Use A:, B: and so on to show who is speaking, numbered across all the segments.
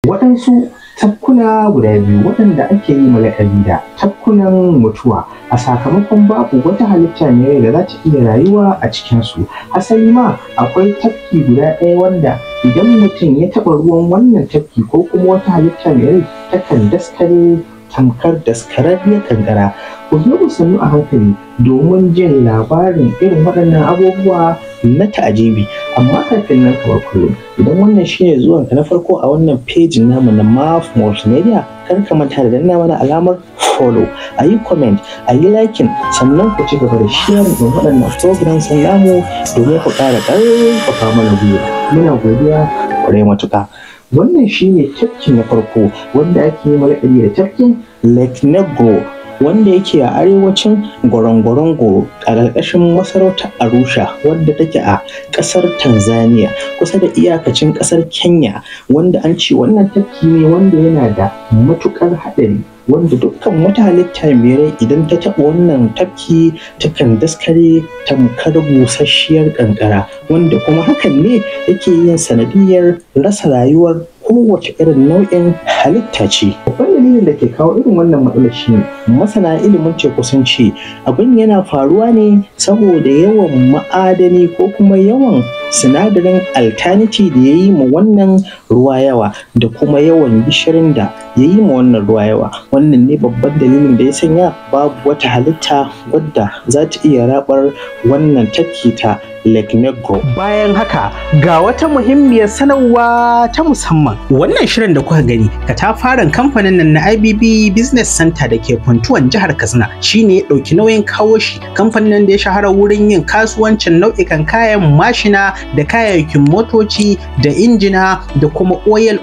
A: Waɗansu tafkuna guda biyu waɗanda ake yi ma laƙabi da tafkunan mutuwa a sakamakon babu wata halitta mai rai da za ta iya rayuwa a cikinsu. Asali ma akwai tafki guda ɗaya wanda idan mutum ya taɓa ruwan wannan tafki ko kuma wata halitta mai rai takan daskare tamkar daskararriyar kankara. Ku zo ku sannu a hankali domin jin labarin irin waɗannan abubuwa na ta'ajibi. Amma kafin nan kamar kullum, idan wannan shine zuwanka na farko a wannan pejin namu na MAF Multimedia, kar ka manta da danna mana alamar follow, a yi comment, a yi liking, sannan ku ci gaba da share din waɗannan programs namu domin ku ƙara ƙarfafa mana gwiwa. Muna godiya ƙwarai matuƙa. Wannan shine tafki na farko wanda ake yi laƙabi da tafkin Lake Negro, wanda yake a arewacin Gorongorongo a ƙarƙashin masarautar Arusha, wadda take a ƙasar Tanzania kusa da iyakacin ƙasar Kenya, wanda an ce wannan tafki ne wanda yana da matuƙar haɗari, wanda dukkan wata halitta mai rai idan ta taɓa wannan tafki takan daskare tamkar busasshiyar ƙanƙara, wanda kuma hakan ne yake yin sanadiyar rasa rayuwar kowace irin nau'in halitta ce. Babban dalilin da ke kawo irin wannan matsalar shi ne masana ilimin teku sun ce abin yana faruwa ne saboda yawan ma'adani ko kuma yawan sinadarin alkalinity da ya yi ma wannan ruwa yawa da kuma yawan gishirin da ya yi ma wannan ruwa yawa. Wannan ne babban dalilin da ya sanya babu wata halitta wadda za ta iya raɓar wannan tafki ta Lake Negro. Bayan haka ga wata muhimmiyar sanarwa ta musamman. Wannan shirin da kuka gani katafaren kamfanin nan na IBB Business Center da ke Funtuwan jihar Katsina shine ya ɗauki nauyin kawo shi. Kamfanin nan da ya shahara wurin yin kasuwancin nau'ikan kayan mashina da kayayyakin motoci da injina da kuma oil.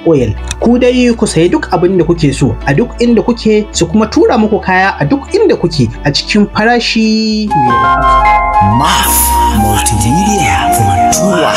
A: Ku dai ku sayi duk abin da kuke so a duk inda kuke, su kuma tura muku kaya a duk inda kuke a cikin farashi mai
B: MAF Multimedia Funtuwa.